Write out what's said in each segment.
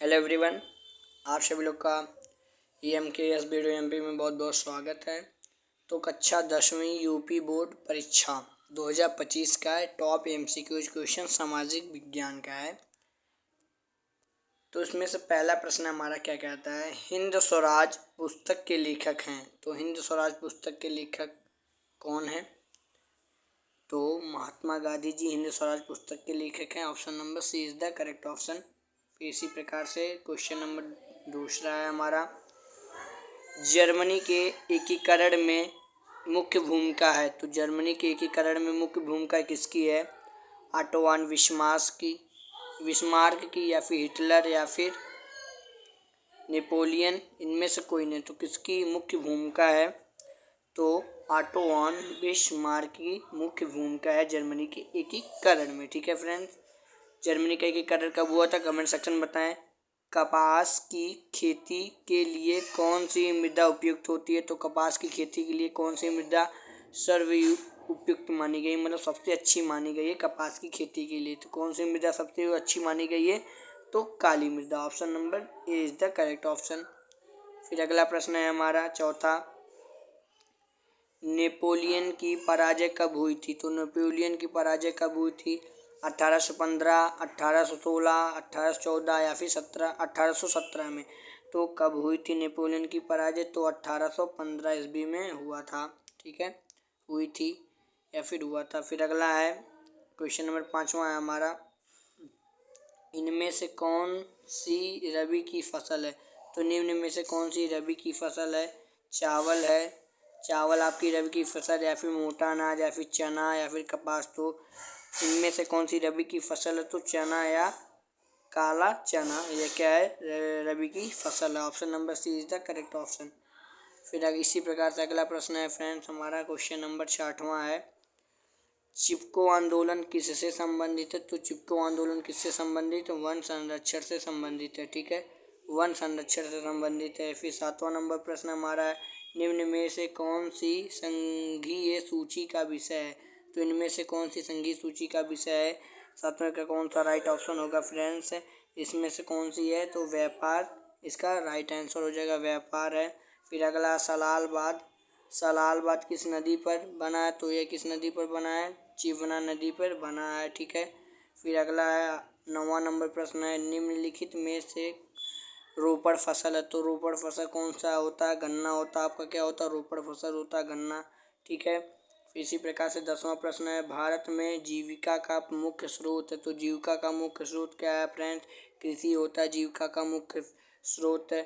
Hello everyone, आप सभी लोग का EMKS वीडियो MP में बहुत बहुत स्वागत है। तो कक्षा 10वीं यूपी बोर्ड परीक्षा 2025 का टॉप MCQ क्वेश्चन सामाजिक विज्ञान का है। तो इसमें से पहला प्रश्न हमारा क्या कहता है, हिंद स्वराज पुस्तक के लेखक हैं। तो हिंद स्वराज पुस्तक के लेखक कौन है? तो महात्मा गांधी जी हिंद स्वराज पुस्तक के लेखक हैं। Option number C is the correct option. इसी प्रकार से क्वेश्चन नंबर दूसरा है हमारा, जर्मनी के एकीकरण में मुख्य भूमिका है। तो जर्मनी के एकीकरण में मुख्य भूमिका किसकी है? ऑटो विस्मार्क की या फिर हिटलर या फिर नेपोलियन, इनमें से कोई नहीं। तो किसकी मुख्य भूमिका है? तो ऑटो विस्मार्क की मुख्य भूमिका है जर्मनी के एकीकरण में। ठीक है फ्रेंड्स, जर्मनी का एकीकरण कब हुआ था? कमेंट सेक्शन में बताएं। कपास की खेती के लिए कौन सी मृदा उपयुक्त होती है? तो कपास की खेती के लिए कौन सी मृदा सर्व उपयुक्त मानी गई, मतलब सबसे अच्छी मानी गई है कपास की खेती के लिए? तो कौन सी मृदा सबसे अच्छी मानी गई है? तो काली मृदा। Option number A is the correct option. फिर अगला प्रश्न है हमारा चौथा, नेपोलियन की पराजय कब हुई थी? तो नेपोलियन की पराजय कब हुई थी? 1815, 1816, 1814 या फिर 1817 में। तो कब हुई थी नेपोलियन की पराजय? तो 1815 ईस्वी में हुआ था। ठीक है, हुई थी या फिर हुआ था। फिर अगला है क्वेश्चन नंबर 5वां है हमारा, इनमें से कौन सी रबी की फसल है? तो निम्न में से कौन सी रबी की फसल है? चावल आपकी रबी की फसल, या फिर मोटा अनाज, या फिर चना, या फिर कपास। तो इनमें से कौन सी रबी की फसल है? तो चना या काला चना, यह क्या है? रबी की फसल है। Option number C is the correct option. फिर इसी प्रकार से अगला प्रश्न है फ्रेंड्स हमारा, क्वेश्चन नंबर 6वां है, चिपको आंदोलन किससे संबंधित है? तो चिपको आंदोलन किससे संबंधित है? वन संरक्षण से संबंधित है। ठीक है, वन संरक्षण से संबंधित है। फिर 7वां नंबर प्रश्न हमारा है, निम्न में से कौन सी संघीय सूची का विषय है? तो इनमें से कौन सी संघीय सूची का विषय है? 7वें का कौन सा राइट ऑप्शन होगा फ्रेंड्स? इसमें से कौन सी है? तो व्यापार इसका राइट आंसर हो जाएगा, व्यापार है। फिर अगला सलालबाद किस नदी पर बना है? तो यह किस नदी पर बना है? चिवना नदी पर बना है। ठीक है, फिर अगला है 9वां नंबर प्रश्न है, निम्नलिखित में से रोपड़ फसल है। तो रोपड़ फसल कौन सा होता है? गन्ना होता है। आपका क्या होता है? रोपड़ फसल होता है गन्ना। ठीक है, फिर इसी प्रकार से 10वां प्रश्न है, भारत में जीविका का मुख्य स्रोत है। तो जीविका का मुख्य स्रोत क्या है फ्रेंड्स? कृषि होता है जीविका का मुख्य स्रोत है।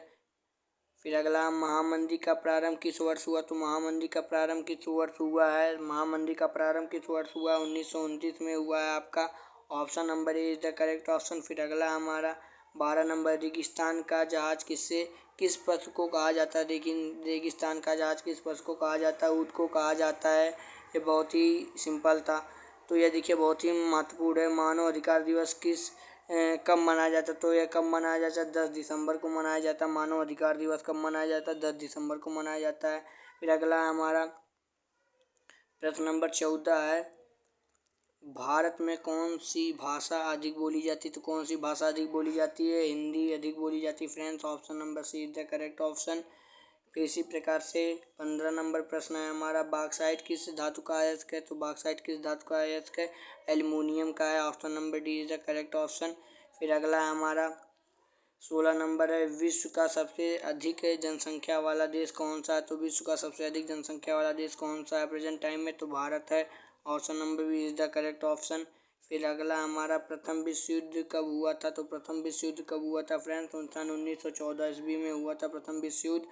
फिर अगला, महामंदी का प्रारंभ किस वर्ष हुआ? तो महामंदी का प्रारंभ किस वर्ष हुआ है? महामंदी का प्रारंभ किस वर्ष हुआ? 1929 में हुआ है आपका। Option number A is the correct option. फिर अगला हमारा 12 नंबर, रेगिस्तान का जहाज किस पशु को कहा जाता है? रेगिस्तान का जहाज किस पशु को कहा जाता है? ऊँट को कहा जाता है। ये बहुत ही सिंपल था। तो यह देखिए बहुत ही महत्वपूर्ण है। मानव अधिकार दिवस कब मनाया जाता है? तो यह कब मनाया जाता है? 10 दिसंबर को मनाया जाता है। मानव अधिकार दिवस कब मनाया जाता है? 10 दिसंबर को मनाया जाता है। फिर अगला हमारा प्रश्न नंबर 14 है, भारत में कौन सी भाषा अधिक बोली जाती है? तो कौन सी भाषा अधिक बोली जाती है? हिंदी अधिक बोली जाती है friends. Option number C is the correct option. फिर इसी प्रकार से 15 नंबर प्रश्न है हमारा, बॉक्साइट किस धातु का अयस्क है? तो बॉक्साइट किस धातु का अयस्क है? एल्युमिनियम का है। Option number D is the correct option. फिर अगला हमारा 16 नंबर है, विश्व का सबसे अधिक जनसंख्या वाला देश कौन सा है? तो विश्व का सबसे अधिक जनसंख्या वाला देश कौन सा है प्रेजेंट टाइम में? तो भारत है। Option number B is the correct option. फिर अगला हमारा, प्रथम विश्व युद्ध कब हुआ था? तो प्रथम विश्व युद्ध कब हुआ था फ्रेंड्स? 1914 ईस्वी में हुआ था प्रथम विश्व युद्ध।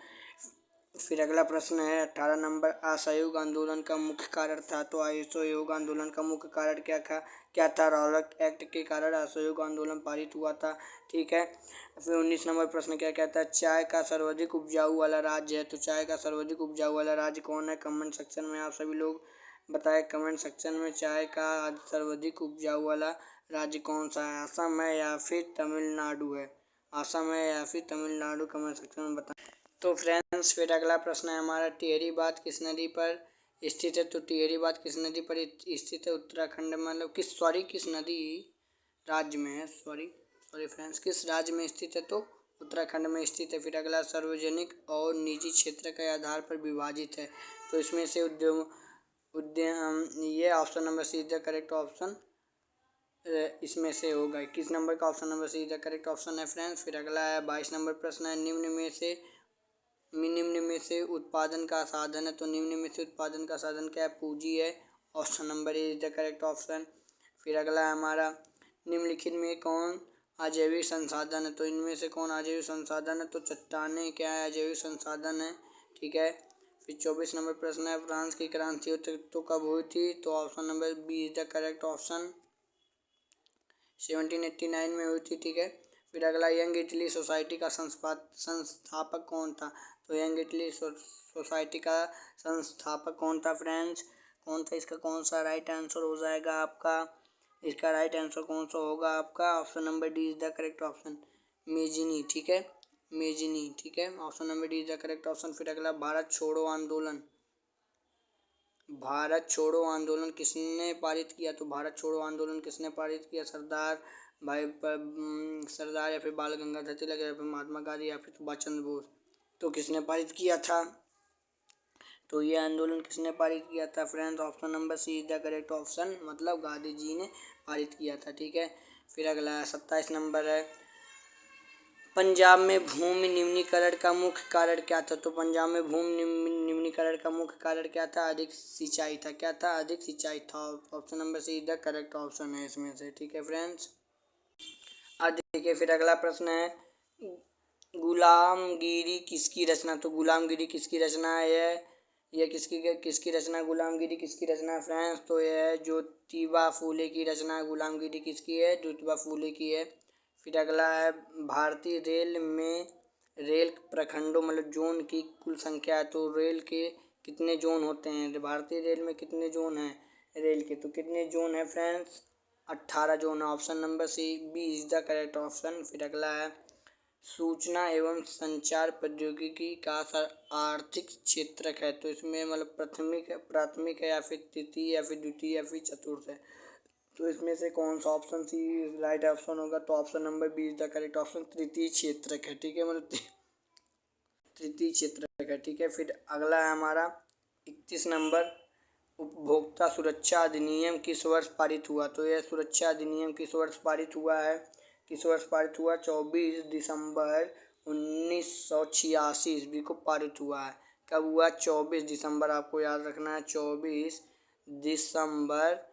फिर अगला प्रश्न है 18 नंबर, असहयोग आंदोलन का मुख्य कारण था। तो असहयोग आंदोलन का मुख्य कारण क्या था? रॉलक एक्ट के कारण असहयोग आंदोलन पारित हुआ था। ठीक है, फिर 19 नंबर प्रश्न क्या कहता है, चाय का सर्वाधिक उपजाऊ वाला राज्य है। तो चाय का सर्वाधिक उपजाऊ वाला राज्य कौन है? कमेंट सेक्शन में आप सभी लोग बताएं। कमेंट सेक्शन में चाय का सर्वाधिक उपजाऊ वाला राज्य कौन सा है? असम है या फिर तमिलनाडु है? असम है या फिर तमिलनाडु? कमेंट सेक्शन में बताएं। तो फ्रेंड्स फिर अगला प्रश्न है हमारा, टिहरी बांध किस नदी पर स्थित है? तो टिहरी बांध किस नदी पर स्थित है? उत्तराखंड, मतलब किस नदी राज्य में है? सॉरी फ्रेंड्स, किस राज्य में स्थित है? तो उत्तराखंड में स्थित है। फिर अगला, सार्वजनिक और निजी क्षेत्र के आधार पर विभाजित है, तो इसमें से ये option number C is the correct option इसमें से होगा। 21 नंबर का option number C is the correct option है फ्रेंड्स। फिर अगला है 22 नंबर प्रश्न है, निम्न में से उत्पादन का साधन है, तो निम्न में से उत्पादन का साधन क्या है? पूंजी है। Option number A is the correct option. फिर अगला है हमारा, निम्नलिखित में कौन अजैविक संसाधन है? तो इनमें से कौन अजैविक संसाधन है? तो चट्टानें क्या है? अजैविक संसाधन है, ठीक है। फिर 24 नंबर प्रश्न है, फ्रांस की क्रांति तो कब हुई थी? तो option number B is the correct option, 1789 में हुई थी, ठीक है। फिर अगला, यंग इटली सोसाइटी का संस्थापक कौन था? तो यंग इटली सोसाइटी का संस्थापक कौन था फ्रेंड्स? कौन था? इसका कौन सा राइट आंसर हो जाएगा आपका? इसका राइट आंसर कौन सा होगा आपका? Option number D is the correct option, Mazzini, ठीक है, मेजिनी, ठीक है। Option number D is the correct option. फिर अगला, भारत छोड़ो आंदोलन किसने पारित किया? तो भारत छोड़ो आंदोलन किसने पारित किया? सरदार या फिर बाल गंगाधर तिलक या फिर महात्मा गांधी या फिर सुभाष चंद्र बोस। तो किसने पारित किया था? तो ये आंदोलन किसने पारित किया था friends? Option number C is the correct option, मतलब गांधी जी ने पारित किया था, ठीक है। फिर अगला 27 नंबर है, पंजाब में भूमि निम्नीकरण का मुख्य कारण क्या था? तो पंजाब में भूमि निम्नीकरण का मुख्य कारण क्या था? अधिक सिंचाई था। क्या था? अधिक सिंचाई था। Option number see the correct option है इसमें से, ठीक है फ्रेंड्स। अब देखिए, फिर अगला प्रश्न है, गुलामगिरी किसकी रचना? तो गुलामगिरी किसकी रचना है? ये किसकी रचना? गुलामगिरी किसकी रचना है फ्रेंड्स? तो यह है ज्योतिबा फूले की रचना। गुलामगिरी किसकी है? ज्योतिबा फूले की है। फिर अगला है, भारतीय रेल में रेल प्रखंडों मतलब जोन की कुल संख्या है, तो रेल के कितने जोन होते हैं? भारतीय रेल में कितने जोन हैं रेल के? तो कितने जोन है फ्रेंड्स? 18 जोन है। Option number C B is the correct option. फिर अगला है, सूचना एवं संचार प्रौद्योगिकी का आर्थिक क्षेत्रक है, तो इसमें मतलब प्राथमिक है या फिर तृतीय या फिर द्वितीय या फिर चतुर्थ है, तो इसमें से कौन सा ऑप्शन सी राइट ऑप्शन होगा? तो option number B is the correct option, तृतीय क्षेत्रक है, ठीक है, मतलब तृतीय क्षेत्रक है, ठीक है। फिर अगला है हमारा 31 नंबर, उपभोक्ता सुरक्षा अधिनियम किस वर्ष पारित हुआ? तो यह सुरक्षा अधिनियम किस वर्ष पारित हुआ है? किस वर्ष पारित हुआ? 24 दिसंबर 1986 ईस्वी को पारित हुआ है। कब हुआ? 24 दिसंबर, आपको याद रखना है, 24 दिसंबर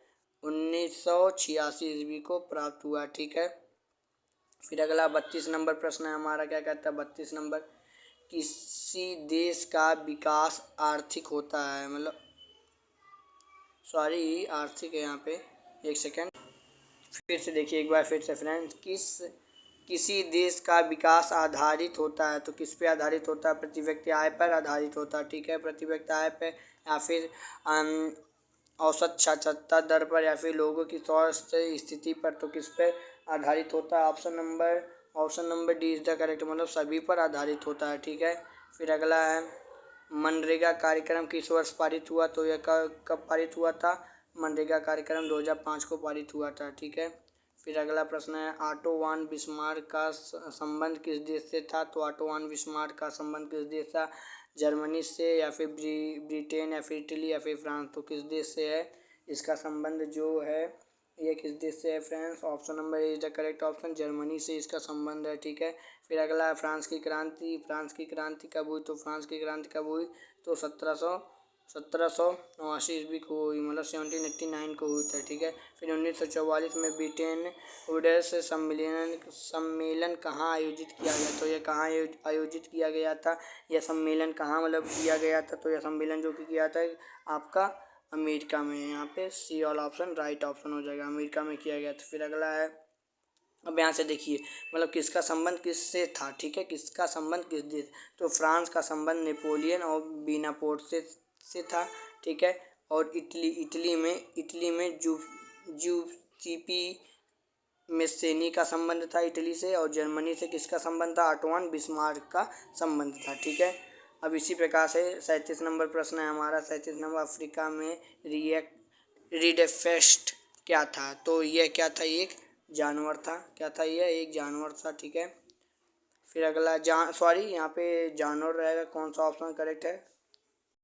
1986 ईस्वी को प्राप्त हुआ, ठीक है। फिर अगला 32 नंबर प्रश्न है हमारा, क्या कहता है 32 नंबर, किसी देश का विकास आर्थिक होता है, मतलब सॉरी आर्थिक है यहाँ पे, एक सेकेंड फिर से देखिए एक बार फिर से फ्रेंड्स, किसी देश का विकास आधारित होता है, तो किस पे आधारित होता है? प्रति व्यक्ति आय पर आधारित होता है, ठीक है, प्रति व्यक्ति आय पे या फिर औसत साक्षरता दर पर या फिर लोगों की स्वास्थ्य स्थिति पर, तो किस पे आधारित होता है? Option number D is the correct, मतलब सभी पर आधारित होता है, ठीक है। फिर अगला है, मनरेगा कार्यक्रम किस वर्ष पारित हुआ? तो यह कब पारित हुआ था? मनरेगा कार्यक्रम 2005 को पारित हुआ था, ठीक है। फिर अगला प्रश्न है, ऑटो वान बिस्मार्क का संबंध किस देश से था? तो ऑटो वान बिस्मार्क का संबंध किस देश था? जर्मनी से या फिर ब्रिटेन या फिर इटली या फिर फ्रांस, तो किस देश से है इसका संबंध जो है, ये किस देश से है friends? Option number A is the correct option, Germany से इसका संबंध है, ठीक है। फिर अगला है, फ्रांस की क्रांति कब हुई? तो फ्रांस की क्रांति कब हुई? तो 1789 ईस्वी को हुई, मतलब 1789 को हुई था, ठीक है। फिर 1944 में ब्रिटेन वुड्स सम्मेलन कहाँ आयोजित किया गया? तो यह कहाँ आयोजित किया गया था? यह सम्मेलन कहाँ मतलब किया गया था? तो यह सम्मेलन जो कि किया था आपका अमेरिका में, यहाँ पे see all option right option हो जाएगा, अमेरिका में किया गया था। फिर अगला है, अब यहाँ से देखिए मतलब किसका संबंध किससे था, ठीक है, किसका संबंध किस देश? तो फ्रांस का संबंध नेपोलियन और बीनापोर्ट से था, ठीक है। और इटली में जूसीपी मेस्सेनी का संबंध था इटली से, और जर्मनी से किसका संबंध था? ऑटो वान बिस्मार्क का संबंध था, ठीक है। अब इसी प्रकार से 37 नंबर प्रश्न है हमारा, 37 नंबर, अफ्रीका में रीडेफेस्ट क्या था? तो यह क्या था? एक जानवर था। क्या था यह? एक जानवर था, ठीक है। फिर अगला यहाँ पे जानवर रहेगा, कौन सा ऑप्शन करेक्ट है?